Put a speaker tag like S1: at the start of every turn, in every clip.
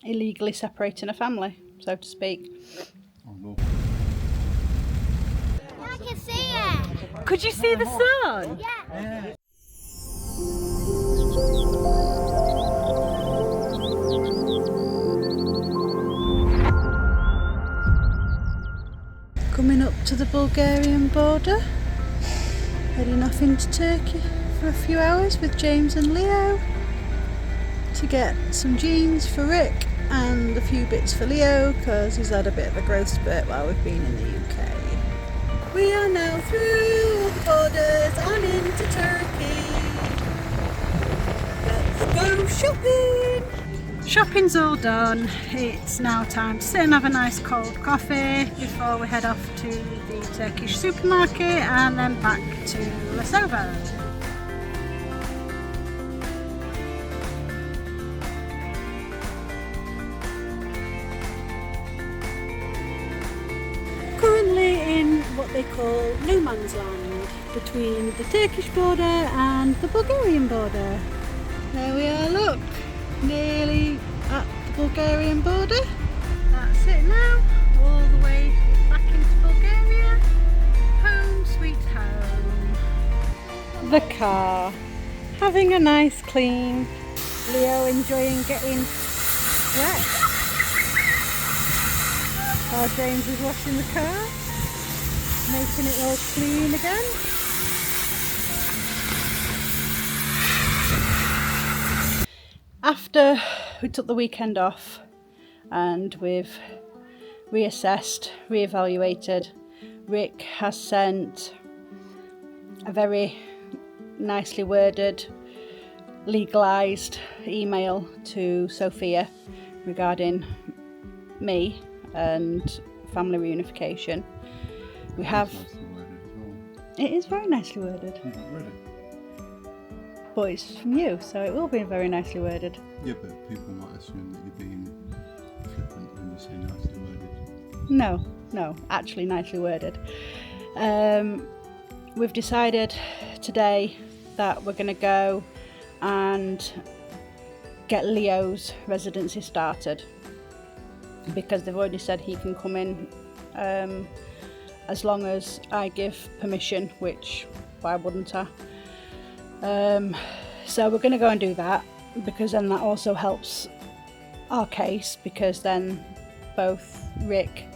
S1: illegally separating a family, so to speak.
S2: Oh, no.
S3: I can see it.
S1: Could you see the sun?
S3: Yeah.
S1: Coming up to the Bulgarian border, heading off into Turkey for a few hours with James and Leo to get some jeans for Rick and a few bits for Leo because he's had a bit of a growth spurt while we've been in the UK. We are now through all the borders and into Turkey. Let's go shopping! Shopping's all done. It's now time to sit and have a nice cold coffee before we head off to the Turkish supermarket and then back to Lesovo. Currently in what they call no man's land between the Turkish border and the Bulgarian border. There we are, look. Nearly at the Bulgarian border. That's it now, all the way back into Bulgaria. Home sweet home. The car, having a nice clean. Leo enjoying getting wet. While James is washing the car, making it all clean again. After we took the weekend off and we've reassessed, reevaluated, Rick has sent a very nicely worded, legalised email to Sophia regarding me and family reunification. We have...
S2: Nicely worded as well.
S1: It is very nicely worded.
S2: You've not read it?
S1: But it's from you, so it will be very nicely worded.
S2: Yeah, but people might assume that you're being flippant when you say nicely worded.
S1: No, actually nicely worded. We've decided today that we're going to go and get Leo's residency started because they've already said he can come in as long as I give permission, which why wouldn't I? So we're going to go and do that because then that also helps our case, because then both Rick,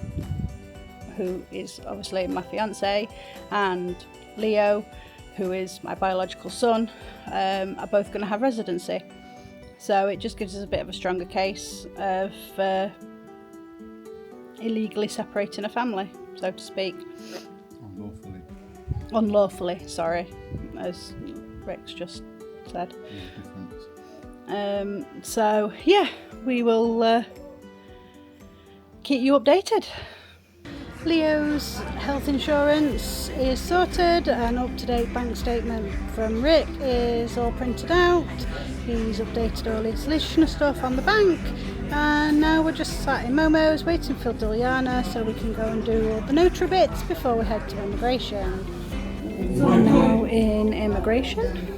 S1: who is obviously my fiance, and Leo, who is my biological son, are both going to have residency. So it just gives us a bit of a stronger case of illegally separating a family, so to speak. Unlawfully, sorry, as Rick's just said. So yeah, we will keep you updated. Leo's health insurance is sorted, an up-to-date bank statement from Rick is all printed out. He's updated all his listener stuff on the bank, and now we're just sat in Momo's waiting for Dilyana so we can go and do all the notary bits before we head to immigration. We're now in immigration.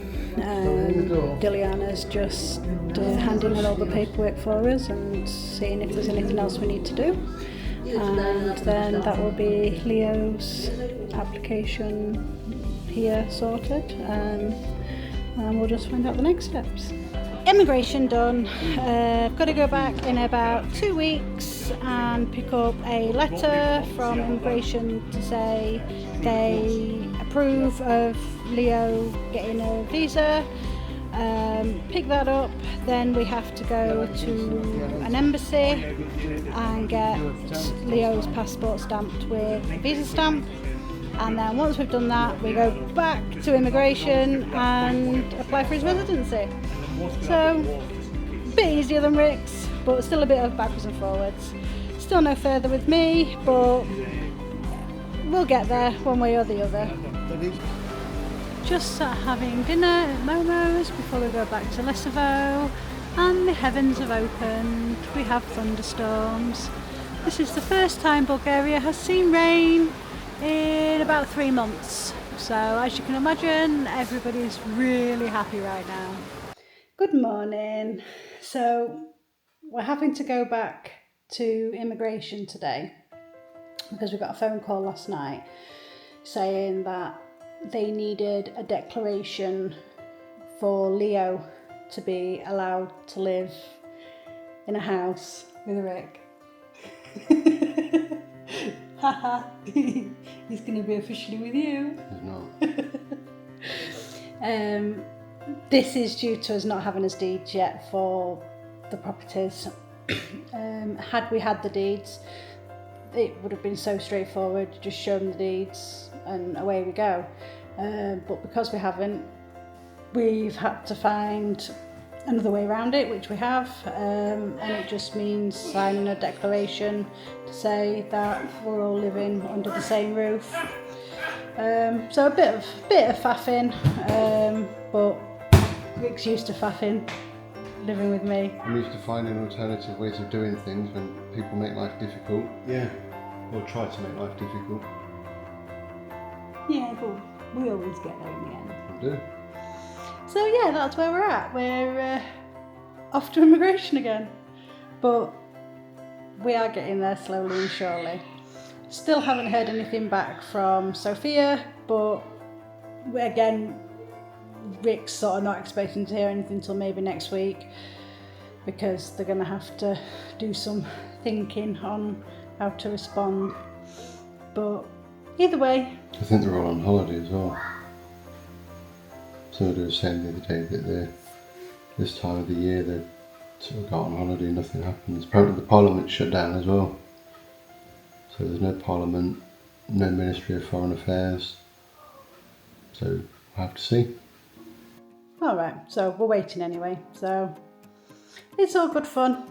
S1: Dilyana's just handing in all the paperwork for us and seeing if there's anything else we need to do. And then that will be Leo's application here sorted, and we'll just find out the next steps. Immigration done. Got to go back in about 2 weeks and pick up a letter from immigration to say they approve of Leo getting a visa. Pick that up, then we have to go to an embassy and get Leo's passport stamped with a visa stamp, and then once we've done that we go back to immigration and apply for his residency. So a bit easier than Rick's, but still a bit of backwards and forwards. Still no further with me, but we'll get there one way or the other. Just having dinner at Momo's before we go back to Lesovo, and the heavens have opened. We have thunderstorms. This is the first time Bulgaria has seen rain in about 3 months. So as you can imagine, everybody's really happy right now. Good morning. So we're having to go back to immigration today because we got a phone call last night saying that they needed a declaration for Leo to be allowed to live in a house with Rick. Haha, he's going to be officially with you.
S2: He's not.
S1: This is due to us not having his deeds yet for the properties. Had we had the deeds, it would have been so straightforward, just show them the deeds and away we go. But because we haven't, we've had to find another way around it, which we have, and it just means signing a declaration to say that we're all living under the same roof. So a bit of faffing, but Rick's used to faffing, living with me.
S2: I'm used to finding alternative ways of doing things when people make life difficult. Yeah, or try to make life difficult.
S1: Yeah, but we always get there in the end.
S2: We do.
S1: So yeah, that's where we're at. We're off to immigration again, but we are getting there slowly and surely. Still haven't heard anything back from Sophia, but again, Rick's sort of not expecting to hear anything until maybe next week because they're going to have to do some thinking on how to respond. But either way,
S2: I think they're all on holiday as well. Somebody was saying the other day that this time of the year they sort of got on holiday, nothing happens. Apparently the Parliament's shut down as well. So there's no Parliament, no Ministry of Foreign Affairs. So we'll have to see.
S1: alright, so we're waiting anyway, so it's all good fun.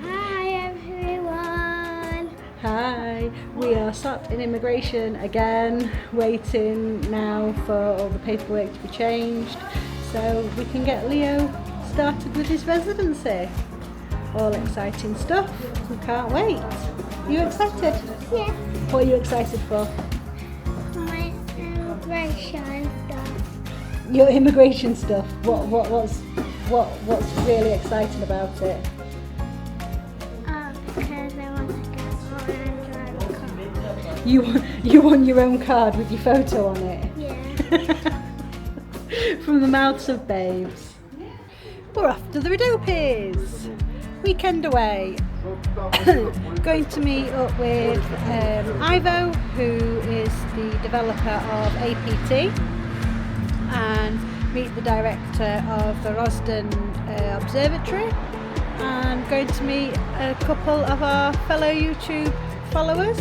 S3: Hi everyone.
S1: Hi, we are sat in immigration again, waiting now for all the paperwork to be changed so we can get Leo started with his residency. All exciting stuff, we can't wait. You excited?
S3: Yeah.
S1: What are you excited for?
S3: My immigration stuff.
S1: Your immigration stuff. What's really exciting about it?
S3: Because I want to get on and drive a car.
S1: You want your own card with your photo on it?
S3: Yeah.
S1: From the mouths of babes. We're off to the Rhodopes. Weekend away. Going to meet up with Ivo, who is the developer of APT, and meet the director of the Rozhen Observatory, and going to meet a couple of our fellow YouTube followers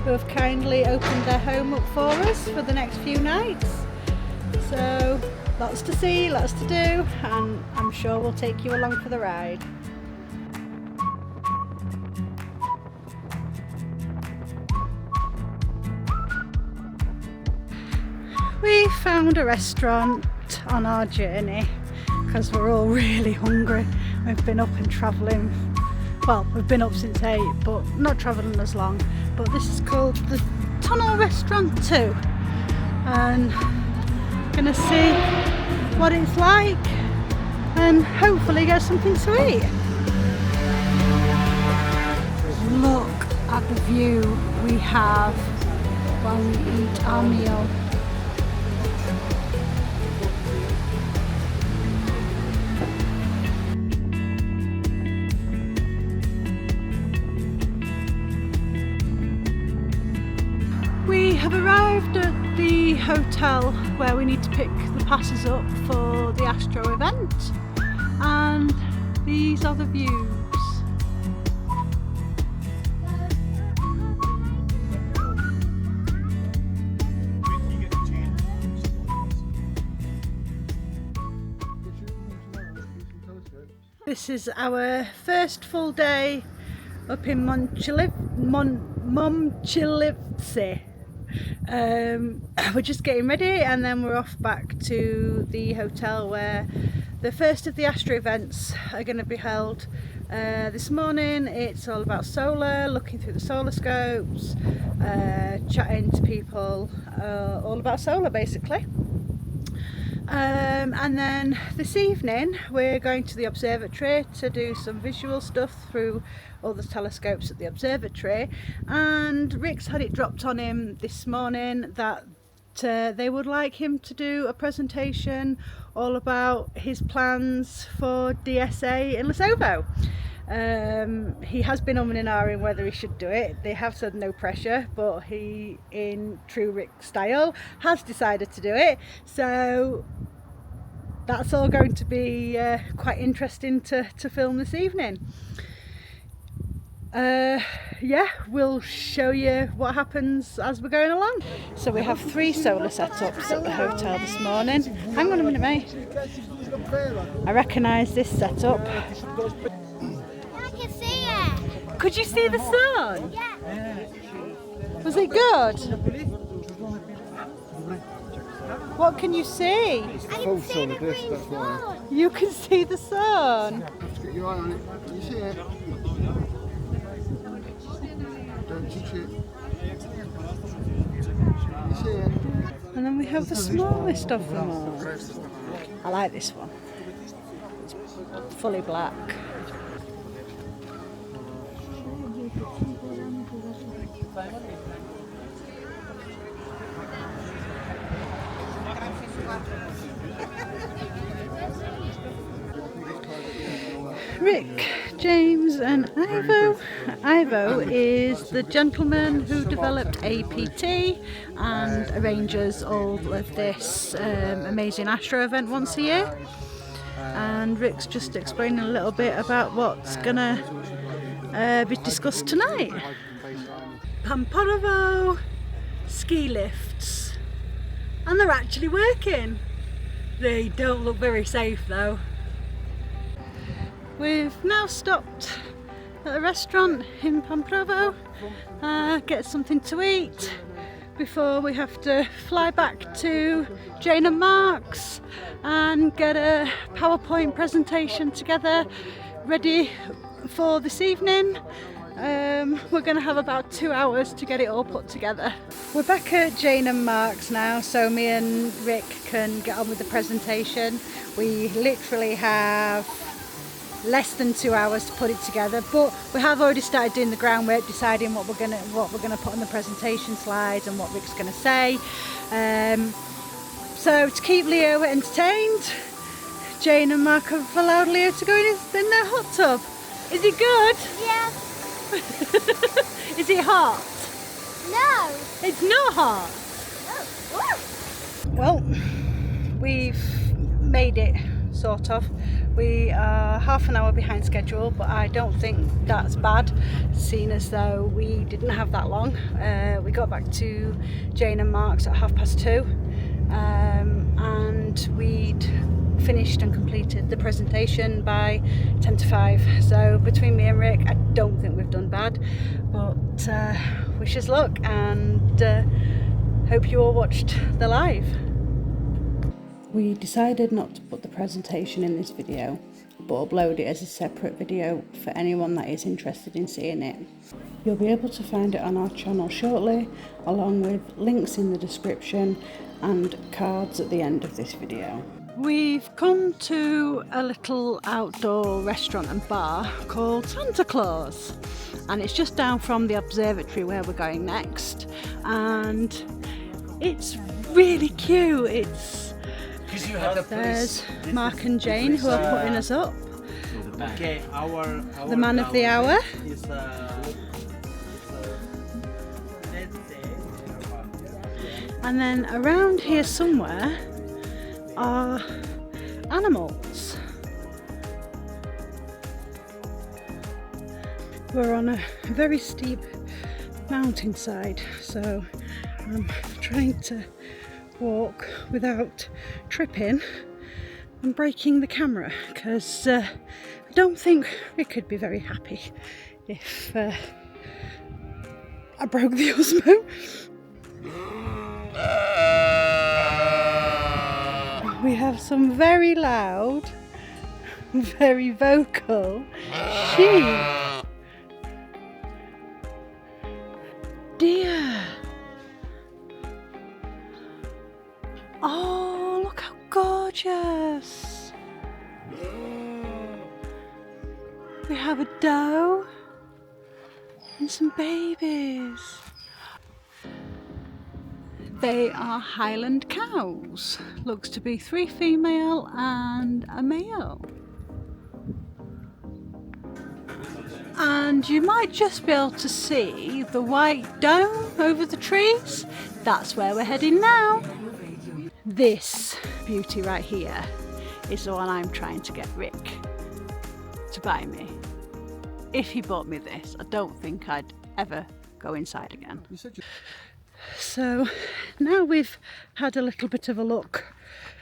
S1: who have kindly opened their home up for us for the next few nights. So lots to see, lots to do, and I'm sure we'll take you along for the ride. We found a restaurant on our journey because we're all really hungry. We've been up and travelling. Well, we've been up since 8, but not travelling as long. But this is called the Tunnel Restaurant 2, and gonna see what it's like and hopefully get something to eat. Look at the view we have while we eat our meal. We have arrived at the hotel where we need to pick the passes up for the Astro event, and these are the views. This is our first full day up in Momchilivtsi. We're just getting ready and then we're off back to the hotel where the first of the Astro events are going to be held. This morning it's all about solar, looking through the solar scopes, chatting to people all about solar basically. And then this evening we're going to the observatory to do some visual stuff through all the telescopes at the observatory, and Rick's had it dropped on him this morning that they would like him to do a presentation all about his plans for DSA in Lesovo. He has been umming and ahhing whether he should do it. They have said no pressure, but he, in true Rick style, has decided to do it. So that's all going to be quite interesting to film this evening. Yeah, we'll show you what happens as we're going along. So we have 3 solar setups at the hotel this morning. Hang on a minute, mate. I recognise this setup.
S3: I can see it.
S1: Could you see the sun?
S3: Yeah.
S1: Was it good? What can you see?
S3: I can see the green sun.
S1: You can see the sun.
S2: Get your eye on it. Can you see it? Don't touch it. Can you see it?
S1: And then we have the smallest of them all. I like this one. It's fully black. Rick, James and Ivo. Ivo is the gentleman who developed APT and arranges all of this amazing astro event once a year. And Rick's just explaining a little bit about what's gonna be discussed tonight. Pamporovo ski lifts, and they're actually working. They don't look very safe though. We've now stopped at a restaurant in Pamporovo, get something to eat before we have to fly back to Jane and Mark's and get a PowerPoint presentation together ready for this evening. We're going to have about 2 hours to get it all put together. We're back at Jane and Mark's now, so me and Rick can get on with the presentation. We literally have less than 2 hours to put it together, but we have already started doing the groundwork, deciding what we're gonna put on the presentation slides and what Rick's gonna say. So to keep Leo entertained, Jane and Mark have allowed Leo to go in their hot tub. Is it good?
S3: Yeah.
S1: Is it hot?
S3: No.
S1: It's not hot.
S3: Oh.
S1: Well, we've made it, sort of. We are half an hour behind schedule, but I don't think that's bad, seeing as though we didn't have that long. We got back to Jane and Mark's at 2:30, and we'd finished and completed the presentation by 10 to 5. So between me and Rick, I don't think we've done bad, but wish us luck, and hope you all watched the live. We decided not to put the presentation in this video, but upload it as a separate video for anyone that is interested in seeing it. You'll be able to find it on our channel shortly, along with links in the description and cards at the end of this video. We've come to a little outdoor restaurant and bar called Santa Claus, and it's just down from the observatory where we're going next, and it's really cute. There's Mark and Jane who are putting us up.
S4: Okay, our
S1: The man of the hour.
S4: is
S1: And then around here somewhere are animals. We're on a very steep mountainside, so I'm trying to walk without tripping and breaking the camera, because I don't think we could be very happy if I broke the Osmo. We have some very loud, very vocal sheep. Deer. Oh, look how gorgeous. And some babies. They are Highland cows. Looks to be 3 female and a male. And you might just be able to see the white dome over the trees. That's where we're heading now. This beauty right here is the one I'm trying to get Rick to buy me. If he bought me this, I don't think I'd ever go inside again. So now we've had a little bit of a look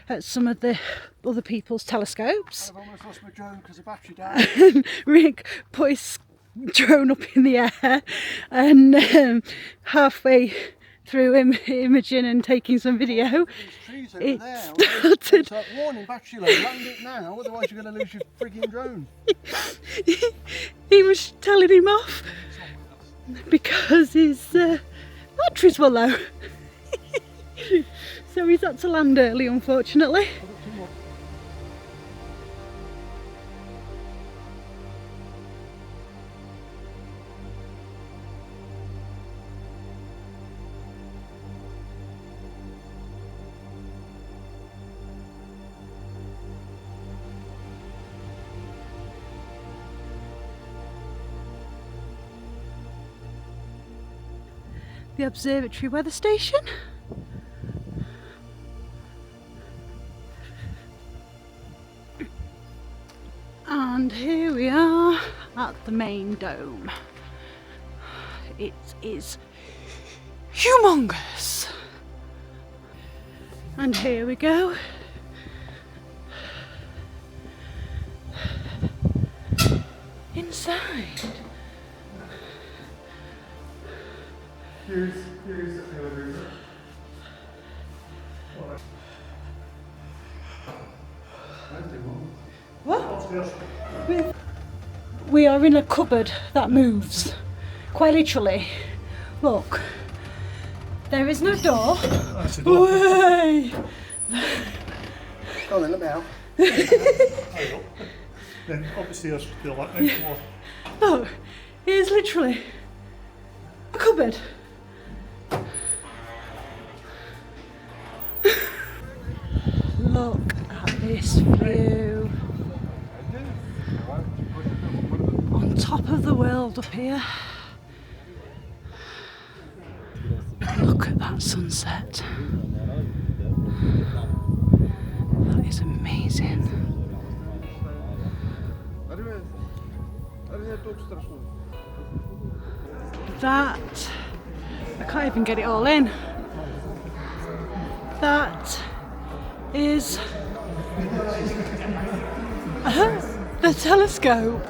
S1: at some of the other people's telescopes.
S2: I've almost lost my drone because the battery died.
S1: Rick put his drone up in the air and halfway through imaging and taking some video, it started.
S2: It's like, warning, battery low, land it now, otherwise you're going to lose your frigging drone.
S1: He was telling him off because his batteries were low. So he's had to land early, unfortunately. The observatory weather station. And here we are at the main dome. It is humongous. And here we go. Inside.
S2: Here's the elevator.
S1: What? We are in a cupboard that moves. Quite literally. Look. There is no door.
S2: That's a door.
S1: Way.
S2: Go on then, let me out.
S5: Then obviously I feel like next one.
S1: Look. Here's literally a cupboard. Look at this view. On top of the world up here. Look at that sunset. That is amazing. That, I can't even get it all in. That is the telescope.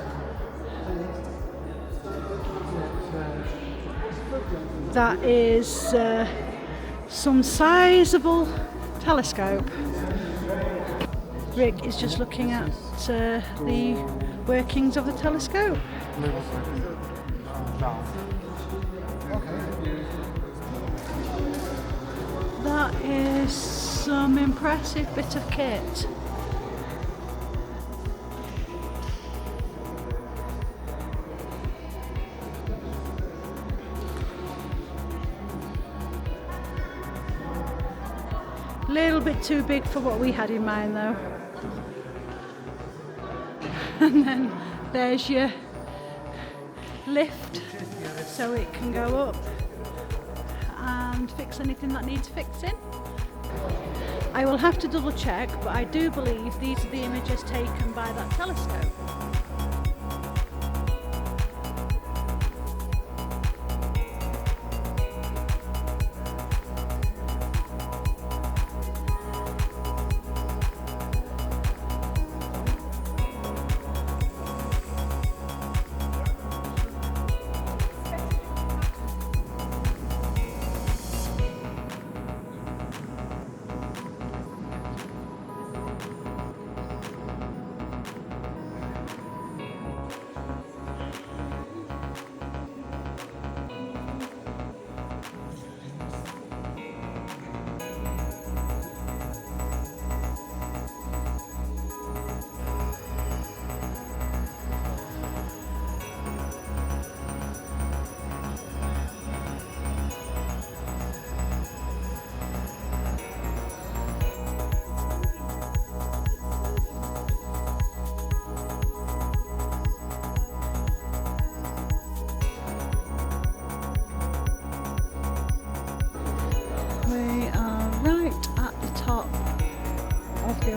S1: That is some sizable telescope. Rick is just looking at the workings of the telescope. That is some impressive bit of kit. Little bit too big for what we had in mind though. And then there's your lift so it can go up and fix anything that needs fixing. I will have to double check, but I do believe these are the images taken by that telescope.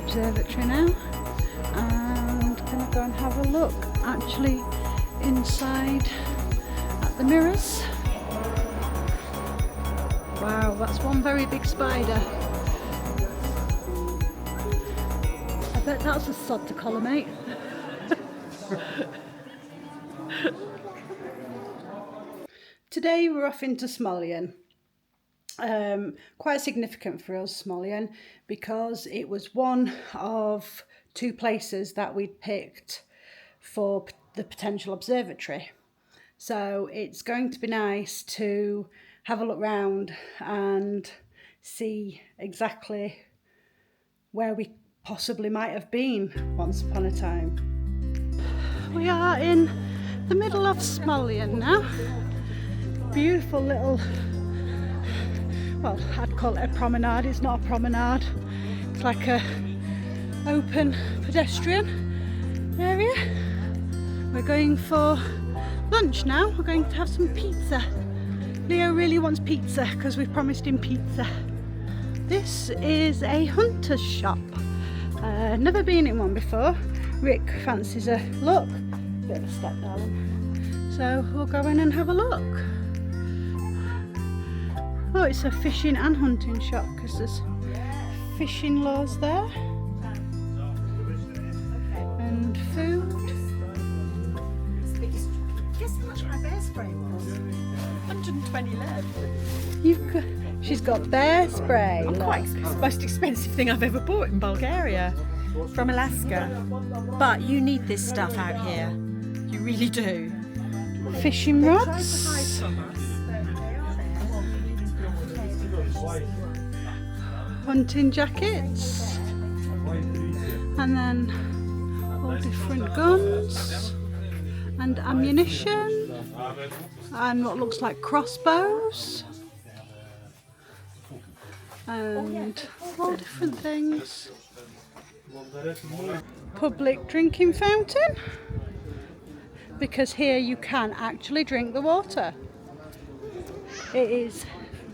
S1: Observatory now, and gonna go and have a look actually inside at the mirrors. Wow, that's one very big spider. I bet that's a sod to collimate. Today we're off into Smolyan. Quite significant for us, Smolyan, because it was one of 2 places that we'd picked for the potential observatory. So it's going to be nice to have a look round and see exactly where we possibly might have been once upon a time. We are in the middle of Smolyan now. Beautiful little, well, I'd call it a promenade. It's not a promenade, it's like a open pedestrian area. We're going for lunch now. We're going to have some pizza. Leo really wants pizza because we've promised him pizza. This is a hunter's shop. Never been in one before. Rick fancies a look. Bit of a step, darling. So we'll go in and have a look. Oh, it's a fishing and hunting shop because there's fishing lures there. And food.
S6: Guess how much my bear spray was? 120 left.
S1: She's got bear spray.
S6: Quite it's the most expensive thing I've ever bought in Bulgaria from Alaska. But you need this stuff out here. You really do.
S1: Fishing rods. Hunting jackets. And then all different guns and ammunition and what looks like crossbows and all different things. Public drinking fountain, because here you can actually drink the water. It is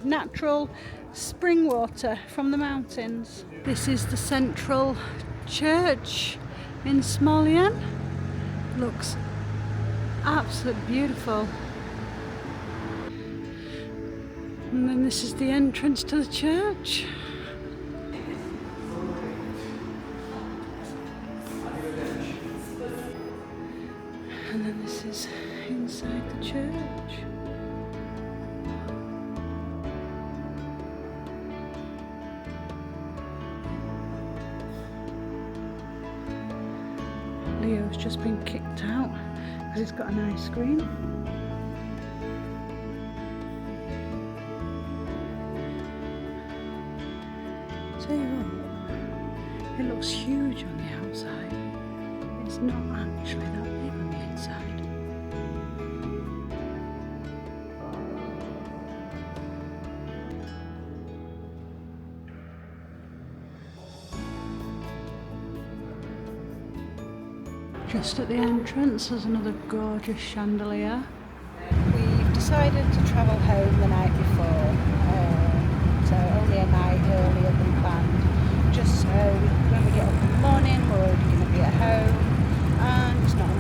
S1: natural spring water from the mountains. This is the central church in Smolyan. Looks absolutely beautiful. And then this is the entrance to the church. And then this is inside the church. Leo's just been kicked out because he's got an ice cream. Tell you what, it looks huge on the outside. It's not actually that big on the inside. Just at the entrance there's another gorgeous chandelier. We've decided to travel home the night before, so only a night earlier than planned, just so when we get up in the morning we're already going to be at home, and it's not a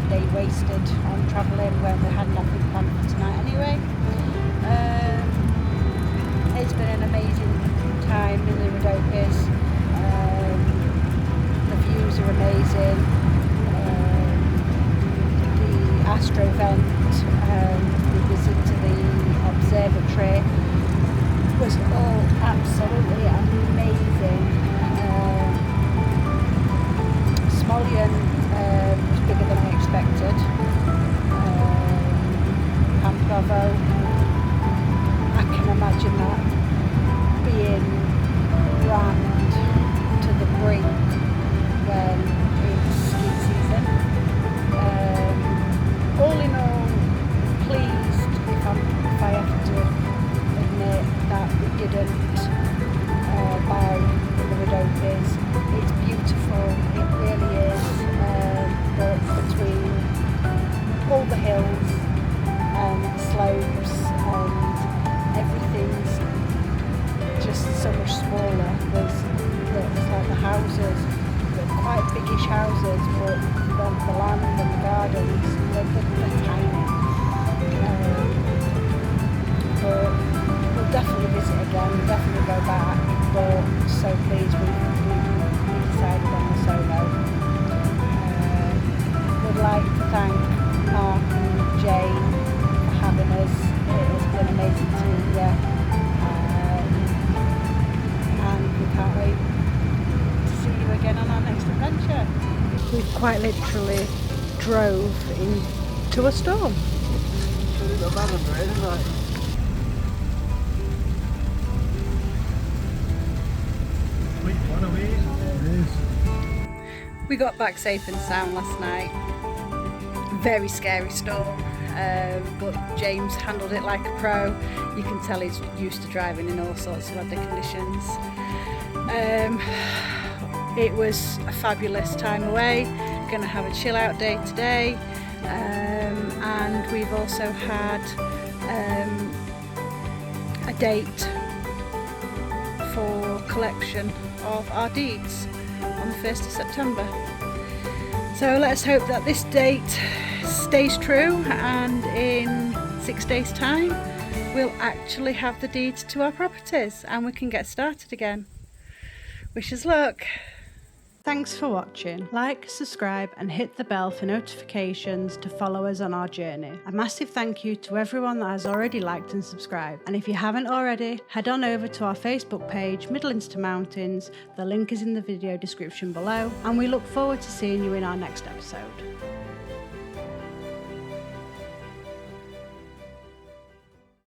S1: day wasted on travelling when we had nothing planned for tonight anyway. It's been an amazing time in the Rhodopes. The views are amazing. The astro vent, the visit to the observatory was all absolutely amazing. Smolyan was bigger than I expected. Pamprovo, I can imagine that being rammed to the brink when it's ski season. All in all, pleased if I have to admit that we didn't buy the Rhodopes. It's beautiful, it really is, but between all the hills and the slopes and everything's just so much smaller. There's like we quite literally drove into a storm. We got back safe and sound last night. Very scary storm, but James handled it like a pro. You can tell he's used to driving in all sorts of weather conditions. It was a fabulous time away. Gonna have a chill out day today, and we've also had a date for collection of our deeds on the 1st of September. So let's hope that this date stays true, and in 6 days' time we'll actually have the deeds to our properties and we can get started again. Wish us luck. Thanks for watching. Like, subscribe and hit the bell for notifications to follow us on our journey. A massive thank you to everyone that has already liked and subscribed. And if you haven't already, head on over to our Facebook page, Midlands to Mountains. The link is in the video description below. And we look forward to seeing you in our next episode.